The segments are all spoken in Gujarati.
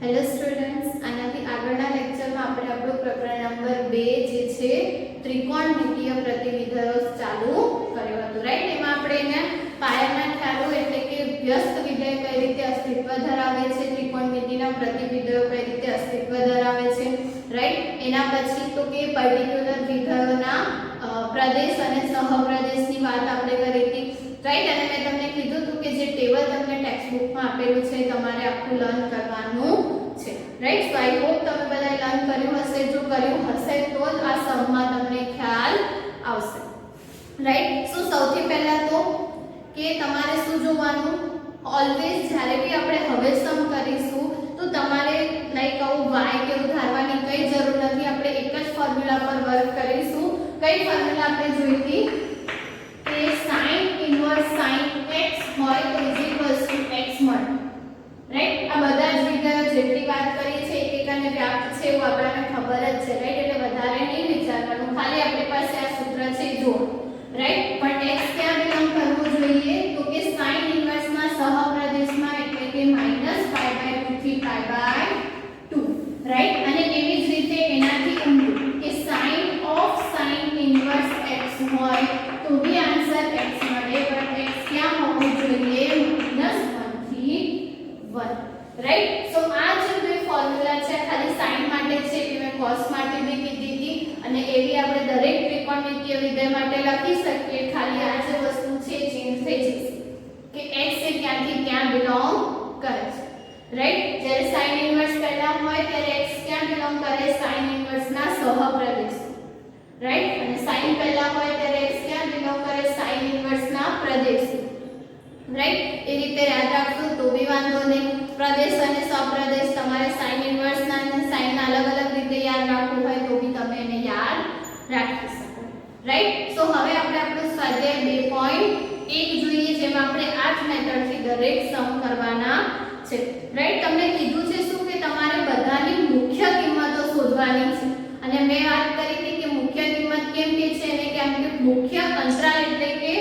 હેલો સ્ટુડન્ટ્સ, આનાથી આગળના લેક્ચરમાં આપણે આપણું પ્રકરણ નંબર 2 જે છે ત્રિકોણમિતીય પ્રતિવિધયો ચાલુ કર્યો હતો, રાઈટ. એમાં આપણે એને પાયાના ખ્યાલો એટલે કે વ્યસ્ત વિધેય કઈ રીતે અસ્તિત્વ ધરાવે છે, ત્રિકોણમિતિના પ્રતિવિધયો કઈ રીતે અસ્તિત્વ ધરાવે છે, રાઈટ. એના પછી તો કે પર્ટિક્યુલર વિધેયોના પ્રદેશ અને સહપ્રદેશની વાત આપણે કરી હતી, રાઈટ. અને મેં તમને કીધું હતું કે જે ટેબલ તમને ટેક્સ્ટ બુકમાં આપેલું છે તમારે આખું લર્ન કરવાનું છે, રાઈટ. સો આઈ હોપ તમે બધાએ લર્ન કર્યું હશે. જો કર્યું હશે તો જ આ સમમાં તમને ખ્યાલ આવશે, રાઈટ. સો સૌથી પહેલા તો કે તમારે શું જોવાનું, ઓલવેઝ જ્યારે બી આપણે હવે સમ કરીશું તો તમારે લાઈક આવું y કે એવું ધારવાની કઈ જરૂર નથી. આપણે એક જ ફોર્મ્યુલા પર વર્ક કરીશું. કઈ ફોર્મ્યુલા આપણે જોઈ હતી કે sin ઇન્વર્સ sin x હોય તો x મળે, રાઈટ. આ બધા જ વિધેયો જેટલી વાત કરી છે એક અને વ્યાપ્ત છે એવું આપણને ખબર જ છે, રાઈટ. એટલે વધારે નહીં વિચારવાનું, ખાલી આપણી પાસે આ સૂત્ર છે જો, રાઈટ. પણ x ક્યાં બિલોંગ કરવું જોઈએ તો કે sin ઇન્વર્સ ના સહપ્રદેશમાં એટલે કે -π/2 થી π/2, રાઈટ. અને એવી જ રીતે એનાથી ઊંધું કે sin of sin inverse x હોય તો બી આન્સર x મળે, પણ x ક્યાં હોવું જોઈએ -1 થી 1, રાઈટ. સો આ જે બે ફોર્મ્યુલા છે ખાલી sin માટે છે કે મેં cos માટે બી કીધી હતી, અને એવી આપણે દરેક ત્રિકોણમિતીય વિધેય માટે લખી શકીએ. ખાલી આ જે વસ્તુ છે ચેન્જ થઈ જશે કે x એ ક્યાંથી ક્યાં બિલોંગ કરે છે, રાઈટ. જ્યારે sin ઇન્વર્સ પહેલા હોય ત્યારે x ક્યાં બિલોંગ કરે, sin ઇન્વર્સ ના સહપ્રદેશ, રાઈટ. અને sin પહેલા હોય ત્યારે x ક્યાં બિલોંગ કરે, sin ઇન્વર્સ ના પ્રદેશ, રાઈટ. એ રીતે યાદ રાખજો તો બી વાંધો નહીં. પ્રદેશ અને સહપ્રદેશ તમારે sin ઇન્વર્સ ના અને sin ના અલગ અલગ રીતે યાદ રાખવું હોય તો બી તમે એને યાદ રાખી શકો, રાઈટ. સો હવે આપણે આપણું સ્વાધ્યાય 2.1 જોઈએ જેમાં આપણે આ જ મેથડથી દરેક સમ કરવાના છે, રાઈટ. તમને કીધું છે શું કે તમારે બધાની મુખ્ય કિંમતો શોધવાની છે, અને મેં વાત કરી હતી કે મુખ્ય કિંમત કેમ કે છે એને કેમ કે મુખ્ય અંતરાલ એટલે કે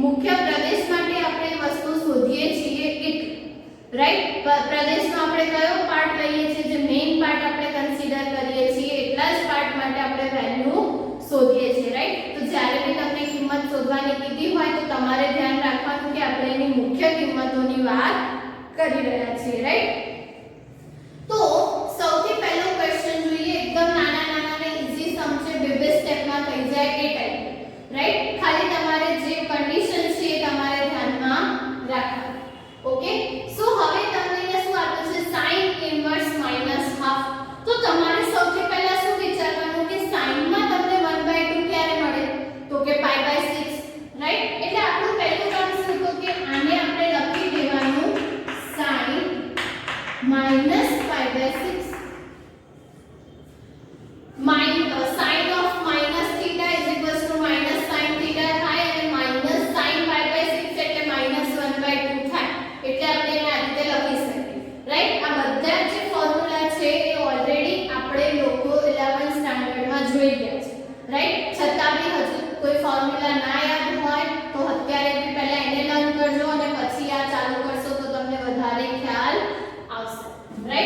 મુખ્ય પ્રદેશ માટે આપણે વસ્તુ શોધીએ છીએ એટલે, રાઈટ. પ્રદેશનો આપણે કયો પાર્ટ લઈએ છીએ, જે મેઈન પાર્ટ આપણે કન્સિડર કરીએ છીએ એટલા જ પાર્ટ માટે આપણે વેલ્યુ શોધીએ છીએ, રાઈટ. તો જ્યારે બી તમને કિંમત શોધવાની કીધી હોય તો તમારે ધ્યાન રાખવાનું કે આપણે એની મુખ્ય કિંમતોની વાત કરી રહ્યા છીએ, રાઈટ. તો સૌથી પહેલો ક્વેશ્ચન જોઈએ, એકદમ નાના નાના ને ઈઝી સમ છે, બે સ્ટેપમાં થઈ જાય એ ટાઈપ, રાઈટ. ખાલી તમારે જે કન્ડિશન છે એ તમારે ધ્યાનમાં રાખવાની, ઓકે. સો હવે તમને અહીંયા શું આપ્યું છે sin ઇન્વર્સ -1/2. તો તમારે સૌથી પહેલા શું વિચારવાનું કે sin માં તમને 1/2 ક્યારે મળે તો કે π/6, રાઈટ. એટલે આપણું પહેલું કામ શું તો કે આને આપણે લખી દેવાનું sin -π/6 sin of minus theta is equals to minus sin theta થાય અને minus sin π/6 એટલે -1/2 થાય, એટલે આપણે એને આ રીતે લખી શકીએ, રાઈટ. આ બધા જે ફોર્મ્યુલા છે એ ઓલરેડી આપણે લોકો 11th સ્ટાન્ડર્ડમાં જોઈ ગયા છે, રાઈટ. છતાં બી હજુ કોઈ ફોર્મ્યુલા ના યાદ હોય તો અત્યારે બી પહેલા એને લર્ન કરજો અને પછી આ ચાલુ કરશો તો તમને વધારે ખ્યાલ આવશે, રાઈટ.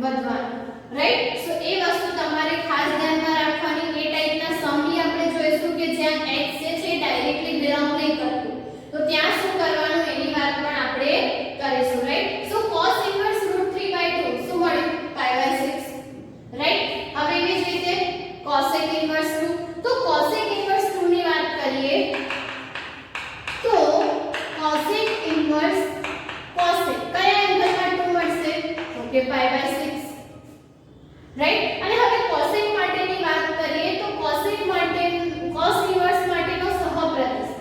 વધવાનું, રાઈટ? સો એ વસ્તુ તમારે ખાસ ધ્યાનમાં રાખવાની. એ ટાઈપના સમની આપણે જોઈશું કે જ્યાં x જે છે ડાયરેક્ટલી બિલોંગ નહીં કરતું, તો ત્યાં શું કરવાનું એની વાત પણ આપણે કરીશું, રાઈટ? સો cos ઇન્વર્સ √3/2 શું મળ્યું? π/6, રાઈટ? હવે એવી જ રીતે cosec ઇન્વર્સ 2. તો cosec ઇન્વર્સ 2 ની વાત કરીએ તો cosec ઇન્વર્સ cosec કયા એંગલમાં 2 મળશે? Okay, π/6, right? અને હવે cosec માટેની વાત કરીએ તો cosec માટે cos ઇન્વર્સ માટેનો સહપ્રદેશ,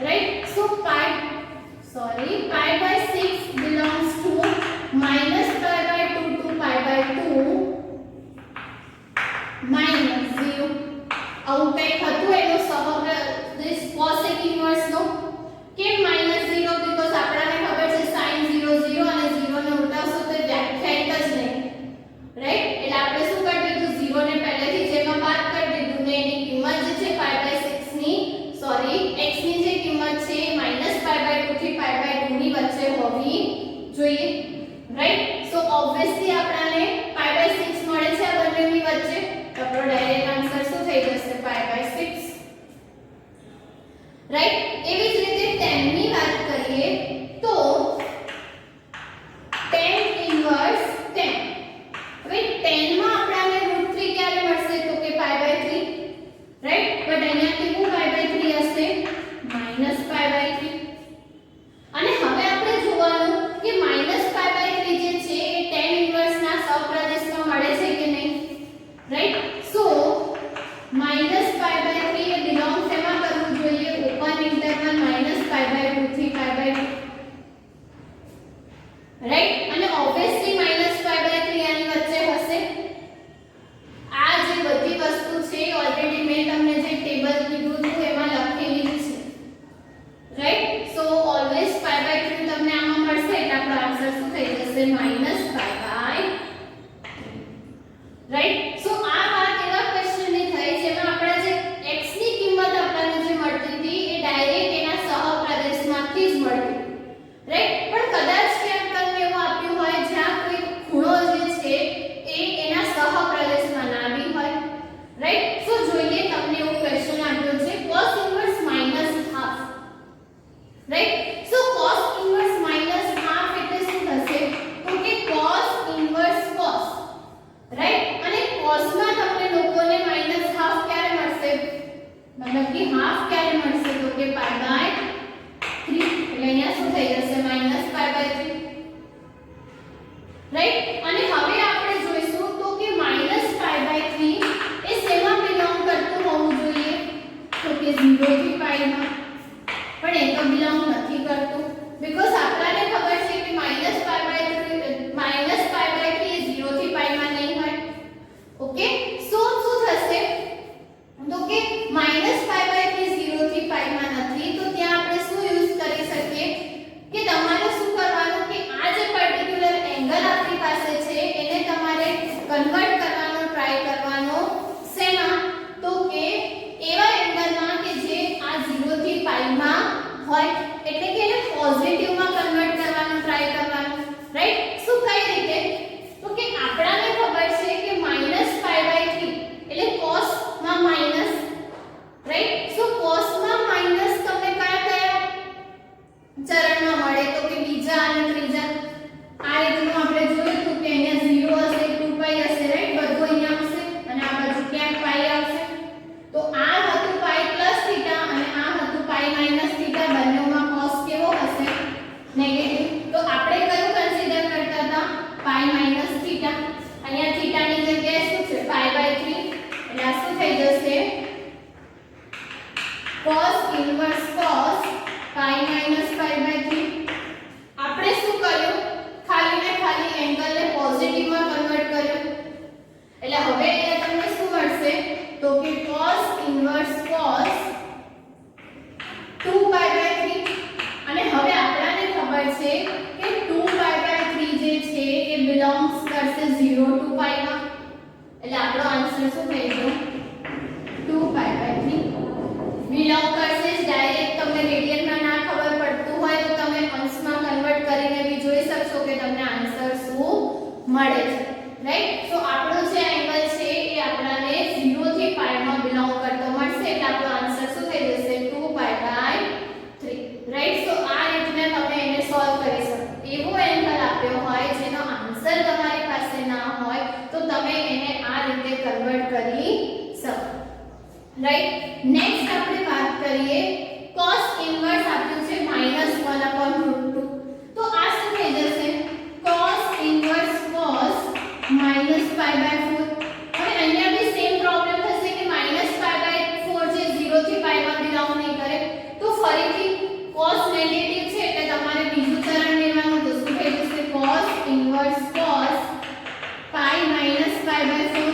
right? So π/6 belongs to -π/2 to π/2 -0. આવું કંઈક હતું એનો સહપ્રદેશ cosec ઇન્વર્સ નો. કેમ -0? બીકોઝ આપણને ખબર છે sin 0 0 અને 0 ને ઉલટાવશો તો વ્યાખ્યાયિત જ નહીં, રાઈટ? એટલે આપણે શું કરી દીધું? 0 ને પહેલેથી જેમાં બાદ કરી દીધું ને એની કિંમત જે છે π/6 ની x ની જે કિંમત છે -π/2 થી π/2 ની વચ્ચે હોવી જોઈએ, રાઈટ? સો ઓબ્વિયસલી આપણને π/6 મળે છે આ બંનેની વચ્ચે, તો આપણો ડાયરેક્ટ આન્સર શું થઈ જશે? π/6, રાઈટ? એવી જ રીતે tan ની વાત કરીએ તો tan ઇન્વર્સ tan. હવે tan માં આપણને √3 ક્યારે મળશે? તો કે π/3, રાઈટ? બટ અહીંયા કેવું π/3 હશે? -π/3. અને હવે આપણે જોવાનું કે -π/3 જે છે એ tan ઇન્વર્સ ના સહપ્રદેશમાં મળે છે કે નહીં, રાઈટ? સો -π/3 એ બિલોંગ શેમાં કરવું જોઈએ? ઓપન ઇન્ટરવલ -π/2 થી π/2, રાઈટ? અને ઓબ્વિયસલી -π/3 આની વચ્ચે હશે. આ જે બધી વસ્તુ છે ઓલરેડી મેં તમને જે ટેબલ કીધું હતું એમાં લખેલી છે, રાઈટ? સો ઓલવેઝ π/3 તમને આમાં મળશે એટલે આપણો આન્સર શું થઈ જશે? -π/3, રાઈટ? સો આ વાત એવા ક્વેશ્ચનની થઈ જેમાં આપણે જે x ની કિંમત આપણને જે મળતી હતી એ ડાયરેક્ટ એના સહપ્રદેશમાંથી જ મળતી, રાઈટ? પણ કદાચ ક્યાંક તમને એવું આપ્યું હોય જ્યાં કોઈ ખૂણો જે છે એ એના સહપ્રદેશમાં ના આવી હોય, રાઈટ? સો જોઈએ તમને એવું ક્વેશ્ચન આપ્યો છે cos ઇન્વર્સ -1/2, રાઈટ? સો cos ઇન્વર્સ -1/2 એટલે શું થશે? તો કે cos ઇન્વર્સ cos, રાઈટ? અને cos માં તમને લોકોને -1/2 ક્યારે મળશે? મતલબ કે હાફ ક્યારે મળશે? તો કે π/3. એટલે અહીંયા શું થઈ જશે? -π/3, રાઈટ? અને હવે આપણે જોઈશું તો કે -π/3 એ શેમાં બિલોંગ કરતું હોવું જોઈએ? તો કે 0 થી π માં. પણ એ તો બિલોંગ નથી કરતું બીકોઝ આપણને ખબર છે કે -π/3 એ 0 થી π માં નહીં હોય. ઓકે, સો શું થશે? તો કે -π/3 0 થી π માં નથી, તો ત્યાં આપણે શું યુઝ કરી શકીએ કે તમારે શું કરવાનું કે આ જે પર્ટિક્યુલર એંગલ આપણી પાસે છે એને તમારે કન્વર્ટ કરવાનો ટ્રાય કરવાનો શેમાં? તો કે એવા એંગલમાં કે જે આ 0 થી π માં હોય, એટલે કે એને પોઝિટિવમાં કન્વર્ટ કરવાનો ટ્રાય કરવાનો, રાઈટ? શું કઈ રીતે? તો કે આપણને ખબર છે કે -π/3 એટલે cos માં માઈનસ, રાઈટ? સો cos માં માઈનસ તમને કયા ચરણમાં મળે? તો કે બીજા અને ત્રીજા. આ રીતનું આપણે જોયું હતું કે અહીંયા 0 હશે, 2π હશે, રાઈટ? બધું અહીંયા આવશે અને આ બાજુ ક્યાંક π આવશે. તો આ હતું π + θ અને આ હતું π - θ. બંનેમાં cos કેવો હશે? નેગેટિવ. તો આપણે કયું કન્સિડર કરતા હતા? π - θ. અહીંયા θ ની જગ્યાએ શું છે? π/3. એટલે આ શું થઈ જશે? cos inverse cos π - π/3. આપણે શું કર્યું? ખાલી ને ખાલી એંગલને પોઝિટિવમાં કન્વર્ટ કર્યું. એટલે હવે અહીંયા તમને શું મળશે? તો કે cos ઇન્વર્સ cos 2π/3. અને હવે આપણને ખબર છે કે 2π/3 જે છે એ બિલોંગ્સ કરશે 0 to π માં. એટલે આપણો આન્સર શું થઈ ગયો? 2π/3 બિલોંગ કરશે. ડાયરેક્ટ તમને રેડિયનમાં ના ખબર પડતું હોય તો તમે અંશમાં કન્વર્ટ કરીને બી જોઈ શકશો કે તમને આન્સર શું મળે છે, રાઈટ. સો આપણો જે એંગલ છે એ આપણને 0 થી પાઈ માં બિલોંગ કરતો મળશે એટલે આપણો આન્સર શું થઈ જશે 2π/3 રાઈટ. સો આ રીતના તમે એને સોલ્વ કરી શકો. એવો એંગલ આપ્યો હોય જેનો આન્સર તમારી પાસે ના હોય તો તમે એને આ રીતે કન્વર્ટ કરી શકો. રાઈટ. નેક્સ્ટ આપણે વાત કરીએ cos ઇન્વર્સ આપ્યું છે -1/√2. તો આ શું થઈ જશે cos ઇન્વર્સ cos -π/4. હવે અહીંયા બી સેમ પ્રોબ્લેમ થશે કે -π/4 જે 0 થી પાઈ માં બિલોંગ નહીં કરે તો ફરીથી cos નેગેટિવ છે એટલે તમારે બીજું ચરણ લેવાનું. તો શું થઈ જશે cos ઇન્વર્સ cos π -π/4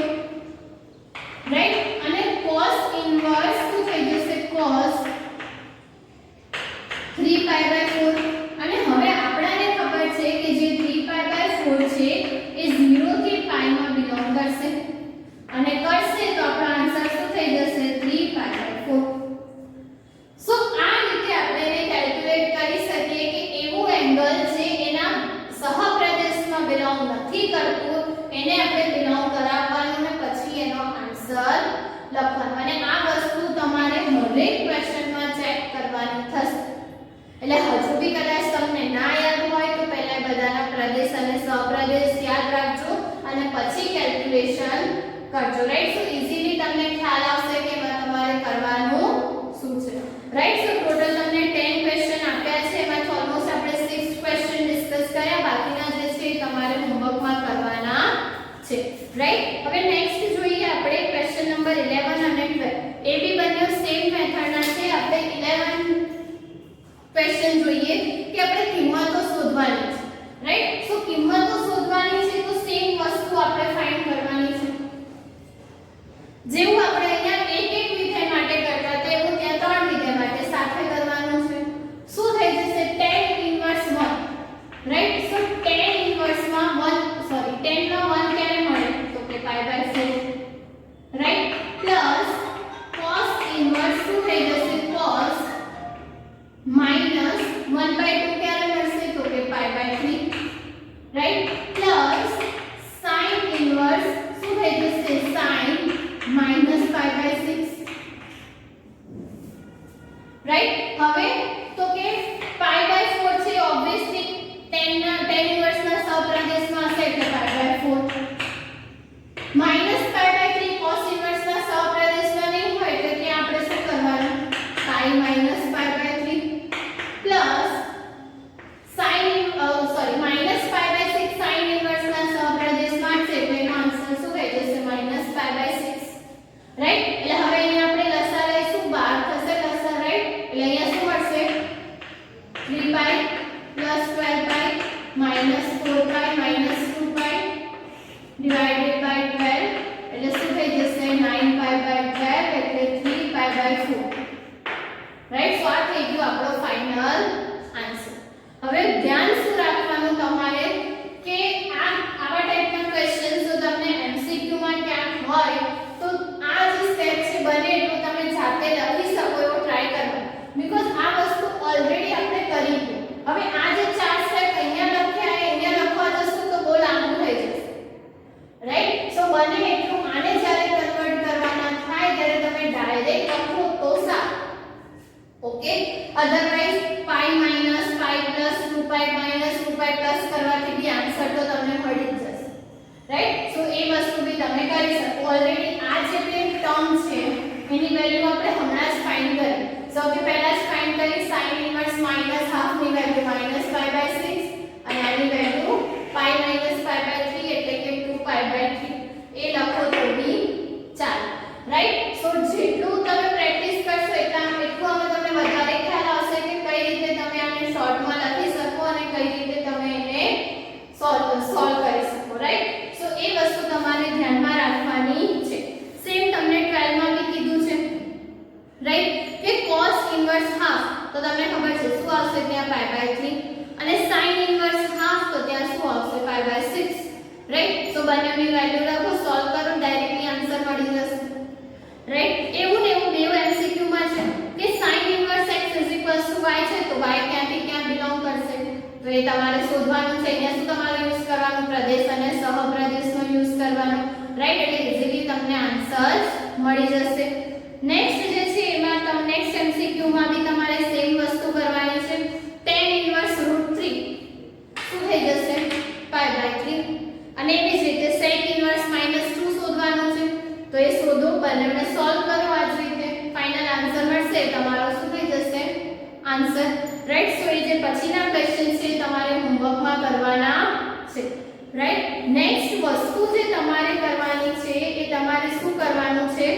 રાઈટ. અને cos ઇન્વર્સ શું થઈ જશે cos 3π/4. અને હવે આપણને ખબર છે કે જે 3π/4 છે એ 0 થી પાઈ માં બિલોંગ કરશે અને કરશે તો આપણો આન્સર શું થઈ જશે 3π/4. સો આ રીતે આપણે એને કેલ્ક્યુલેટ કરી શકીએ કે એવું એંગલ જે એના સહપ્રદેશમાં બિલોંગ નથી કરતું એને આપણે બિલોંગ કરાવવાનું અને પછી એનો આન્સર લખવાનો. અને આ વસ્તુ તમારે દરેક ક્વેશ્ચનમાં ચેક કરવાની થશે. એટલે હજુ બી કદાચ તમને ના યાદ હોય તો પહેલા બધાના પ્રદેશ અને સહપ્રદેશ યાદ રાખજો અને પછી કેલ્ક્યુલેશન કરજો. રાઈટ. સો ઈઝીલી તમને ખ્યાલ આવશે કે તમારે કરવાનું શું છે. રાઈટ. સો ટોટલ તમને 10 ક્વેશ્ચન આપ્યા છે. એમાંથી ઓલમોસ્ટ આપણે 6 ક્વેશ્ચન ડિસ્કસ કર્યા. બાકીના જે છે તમારે હોમવર્કમાં કરવાના છે. રાઈટ. હવે નેક્સ્ટ જોઈએ આપણે ક્વેશ્ચન નંબર 11 અને 12. એ બી બંને સેમ મેથડના છે. આપણે 11 ક્વેશ્ચન જોઈએ કે આપણે કિંમતો શોધવાની છે. રાઈટ. સો કિંમતો શોધવાની છે તો સેમ વસ્તુ આપણે ફાઇન્ડ કરવાની છે. જેવું આપણે અહીંયા એક વિધેય માટે કરતા હતા એવું ત્યાં ત્રણ વિધેય માટે સાથે કરવાનું છે. શું થઈ જશે tan ઇન્વર્સ 1. રાઈટ. સો tan ઇન્વર્સ માં 1 સોરી 10 માં 1 ક્યારે મળે તો કે π/4. રાઈટ. પ્લસ cos ઇન્વર્સ શું થઈ જશે cos -1/2 ક્યારે મળશે તો કે π/3. રાઈટ. પ્લસ sin ઇન્વર્સ શું થઈ જશે sin -π/6. રાઈટ. હવે તો કે π/4 છે ઓબ્વિયસલી tan ઇન્વર્સ ના સહપ્રદેશમાં હશે એટલે π/4. -π/3 cos ઇન્વર્સ ના સહપ્રદેશમાં નહીં હોય એટલે ત્યાં આપણે શું કરવાનું π -π/3 પ્લસ sin -π/6 sin ઇન્વર્સ ના સહપ્રદેશમાં છે એટલે એનો આન્સર શું થઈ જશે -π/6. રાઈટ. એટલે હવે અહીંયા આપણે લસા લઈશું 12 થશે લસા. રાઈટ. એટલે અહીંયા શું મળશે 3π + 12π -4π -2π divided by 12 એટલે શું થઈ જશે 9π/12 એટલે 3π/4. રાઈટ. સો આ થઈ ગયું આપણો ફાઇનલ આન્સર. હવે ધ્યાન શું રાખવાનું તમારે કે આવા ટાઈપના ક્વેશ્ચન જો તમને MCQ માં ક્યાંક હોય તો આ જે સ્ટેપ છે બને એટલું તમે જાતે લખી શકો એવો ટ્રાય કરવાનો. બીકોઝ આ વસ્તુ ઓલરેડી આપણે કરી છે. હવે આ જે ચાર સ્ટેપ અહીંયા લખ્યા અહીંયા લખવા જશું તો બહુ લાંબુ થઈ જશે. રાઈટ. સો બને એટલું આને જ્યારે કન્વર્ટ કરવાના થાય ત્યારે તમે ડાયરેક્ટ લખો તો સારું. ઓકે. અધરવાઇઝ π - π + 2π - 2π પ્લસ કરવાથી બી આન્સર તો તમને મળી જ જશે. રાઈટ. સો એ વસ્તુ બી તમે કરી શકો. ઓલરેડી આ જે બે ટર્મ છે એની વેલ્યુ આપણે હમણાં જ ફાઇન્ડ કરી. સૌથી પહેલા જ ફાઇન્ડ કરી sin ઇન્વર્સ -1/2 ની વેલ્યુ -π/6 અને આની વેલ્યુ π - π/3 એટલે કે 2π/3 એ લખો તો બી ચાલે. રાઈટ. સો જેટલું તમે પ્રેક્ટિસ કરશો એટલું તમને વધારે ખ્યાલ આવશે કે કઈ રીતે તમે આને શોર્ટમાં લખી શકો અને કઈ રીતે તમે એને સોલ્વ કરી શકો. રાઈટ. સો એ વસ્તુ તમારે ધ્યાનમાં રાખવાની છે. સેમ તમને 12 માં બી કીધું છે. રાઈટ. કે cos ઇન્વર્સ હાફ તો તમને ખબર છે શું આવશે ત્યાં π/3 અને sin ઇન્વર્સ હાફ તો ત્યાં શું આવશે π/6. રાઈટ. સો બંનેની વેલ્યુ લખો સોલ્વ કરો ડાયરેક્ટલી આન્સર મળી જશે. રાઈટ. એવું ને એવું બેવ MCQ માં છે કે sin ઇન્વર્સ x y છે તો y ક્યાંથી ક્યાં બિલોંગ કરશે તો એ તમારે શોધવાનું છે. અહીંયા શું તમારે યુઝ કરવાનું પ્રદેશ અને સહપ્રદેશનો યુઝ રાઈટ, એટલે ઇઝીલી તમને આન્સર મળી જશે. નેક્સ્ટ જે છે એમાં તમને નેક્સ્ટ MCQ માં બી તમારે સેમ વસ્તુ કરવાની છે. tan ઇન્વર્સ √3 શું થઈ જશે pi/3 અને એવી જ રીતે sec ઇન્વર્સ -2 શોધવાનું છે. તો એ શોધો, બંનેને સોલ્વ કરો આ જ રીતે, ફાઇનલ આન્સર મળશે તમારો શું થઈ જશે આન્સર. રાઈટ, સો એ જે પછીના ક્વેશ્ચન છે તમારે હોમવર્કમાં કરવાના છે. રાઈટ, નેક્સ્ટ વસ્તુ જે તમારે કરવાની છે એ તમારે શું કરવાનું છે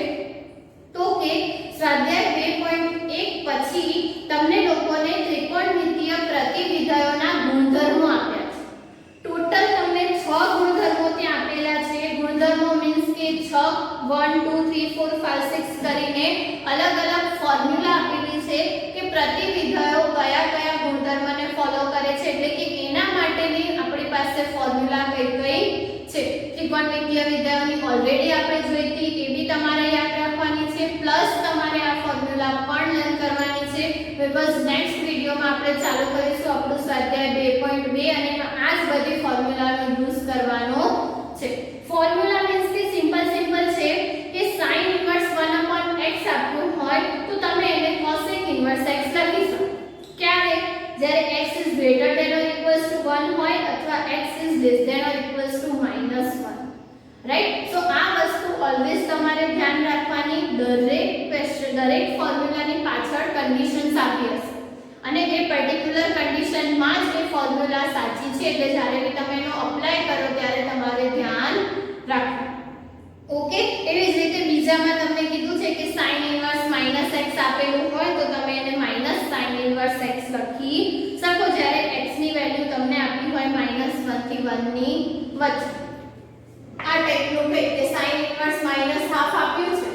તો કે સ્વાધ્યાય 2.1 પછી તમને લોકોને ત્રિકોણમિતીય પ્રતિવિધાયોના ગુણધર્મો આપ્યા છે. ટોટલ તમને 6 ગુણધર્મો ત્યાં આપેલા છે. ગુણધર્મો મીન્સ કે 6 1 2 3 4 5 6 કરીને અલગ અલગ ફોર્મ્યુલા આપેલી છે કે પ્રતિવિધાયો કયા કયા ગુણધર્મને ફોલો કરે છે, એટલે કે એના માટેની આપણી પાસે ફોર્મ્યુલા કઈ કઈ છે. ત્રિકોણમિતીય વિધાયોની ઓલરેડી આપણે જોઈ હતી, એ બી તમારે યાદ રાખવાની છે, પ્લસ તમારે આ ફોર્મ્યુલા પણ લર્ન કરવાની છે. બીકોઝ નેક્સ્ટ વિડિયોમાં આપણે ચાલુ કરીશું આપણું સ્વાધ્યાય 2.2 અને એમાં આ જ બધી ફોર્મ્યુલાનો યુઝ કરવાનો છે. ફોર્મ્યુલા મીન્સ કે સિમ્પલ છે કે sin ઇન્વર્સ 1/x આપ્યું હોય તો તમે એને cosec ઇન્વર્સ x લખી શકો. ક્યારે? જ્યારે x is greater than or equals to 1 હોય અથવા x is less than or equals to -1. Right, સો આ વસ્તુ ઓલવેઝ તમારે ધ્યાન રાખવાની. દરેક ફોર્મ્યુલાની પાછળ કન્ડિશન્સ આપી હશે અને એ પર્ટિક્યુલર કન્ડિશનમાં જ એ ફોર્મ્યુલા સાચી છે, એટલે જ્યારે બી તમે એનો અપ્લાય કરો ત્યારે તમારે ધ્યાન રાખવું. ઓકે, એવી જ રીતે બીજામાં તમને કીધું છે કે sin ઇન્વર્સ -x આપેલું હોય તો તમે એને -sin ઇન્વર્સ x લખી શકો, જ્યારે x ની વેલ્યુ તમને આપી હોય -1 થી 1 ની વચ્ચે. આ ટાઈપનું કંઈક કે sin ઇન્વર્સ -1/2 આપ્યું છે.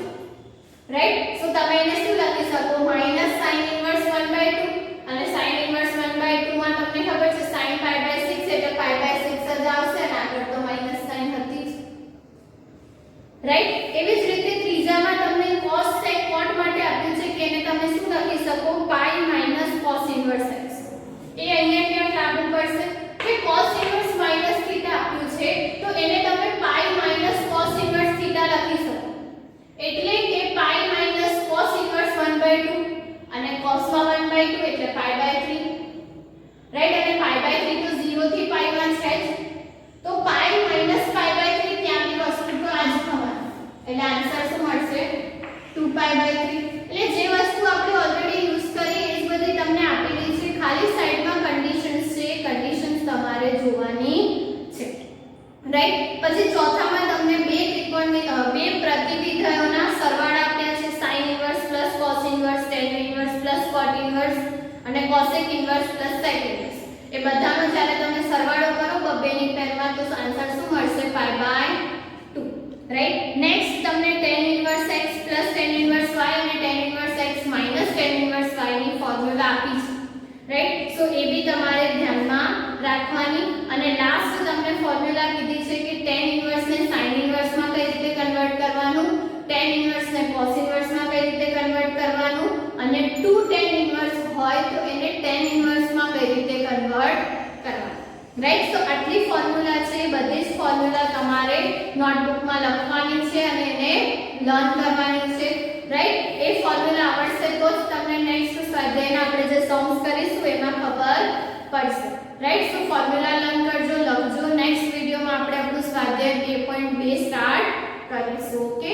રાઈટ, સો તમે એને શું લખી શકો -sin ઇન્વર્સ 1/2 અને sin ઇન્વર્સ 1/2 માં તમને ખબર છે sin pi/6 એટલે pi/6 જ આવશે અને આગળ તો માઈનસ સાઈન હતી જ. રાઈટ, એવી જ રીતે ત્રીજામાં તમને cos sec cot માટે આપ્યું છે કે એને તમે શું લખી શકો pi - cos ઇન્વર્સ x. એ અહીંયા ક્યાં લાગુ પડશે કે cos ઇન્વર્સ - θ આપ્યું છે તો એને તમે pi - cos ઇન્વર્સ θ લખી શકો, એટલે કે pi - cos ઇન્વર્સ 1/2 અને cos માં 1/2 એટલે pi/3. રાઈટ, અને pi/3 તો 0 થી pi માં છે જ, તો pi - pi/3 ત્યાંની વસ્તુ તો આ જ થવાની, એટલે આન્સર શું મળશે 2pi/3. એટલે જે વસ્તુ આપણે ઓલરેડી યુઝ કરી એ જ બધી તમને આપેલી છે, ખાલી સાઈડમાં કન્ડિશન્સ છે, કન્ડિશન્સ તમારે જોવાની છે. રાઈટ, પછી ચોથામાં તમને બે પ્રતિવિધાયોના સરવાળા આપ્યા છે, sin inverse + cos inverse, tan inverse + cot inverse અને cosec ઇન્વર્સ + sec ઇન્વર્સ. એ બધાનો જ્યારે તમે સરવાળો કરો બબ્બેની પેરમાં તો આન્સર શું મળશે pi/2. રાઈટ, નેક્સ્ટ તમને tan inverse x + tan inverse y અને tan inverse x - tan inverse y ની ફોર્મ્યુલા આપી છે. રાઈટ, સો એ બી તમારે ધ્યાનમાં રાખવાની. અને લાસ્ટ તમને ફોર્મ્યુલા કીધી છે કે tan ઇન્વર્સ ને sin ઇન્વર્સ માં કઈ રીતે કન્વર્ટ કરવાનું, tan ઇન્વર્સ ને cos ઇન્વર્સ માં કઈ રીતે કન્વર્ટ કરવાનું અને 2 tan ઇન્વર્સ હોય તો એને tan ઇન્વર્સ માં કઈ રીતે કન્વર્ટ કરવાનું. રાઈટ, તો આટલી ફોર્મ્યુલા છે, બધી જ ફોર્મ્યુલા તમારે નોટબુકમાં લખવાની છે અને એને લર્ન કરવાની છે. રાઈટ, એ ફોર્મ્યુલા આવડશે તો જ તમને નેક્સ્ટ સ્વાધ્યાયના આપણે જે સમ્સ કરીશું એમાં ખબર પડશે. રાઈટ, સો ફોર્મ્યુલા લર્ન કરજો, લખજો. નેક્સ્ટ વિડિયોમાં આપણે આપણું સ્વાધ્યાય 2.2 સ્ટાર્ટ કરીશું. ઓકે.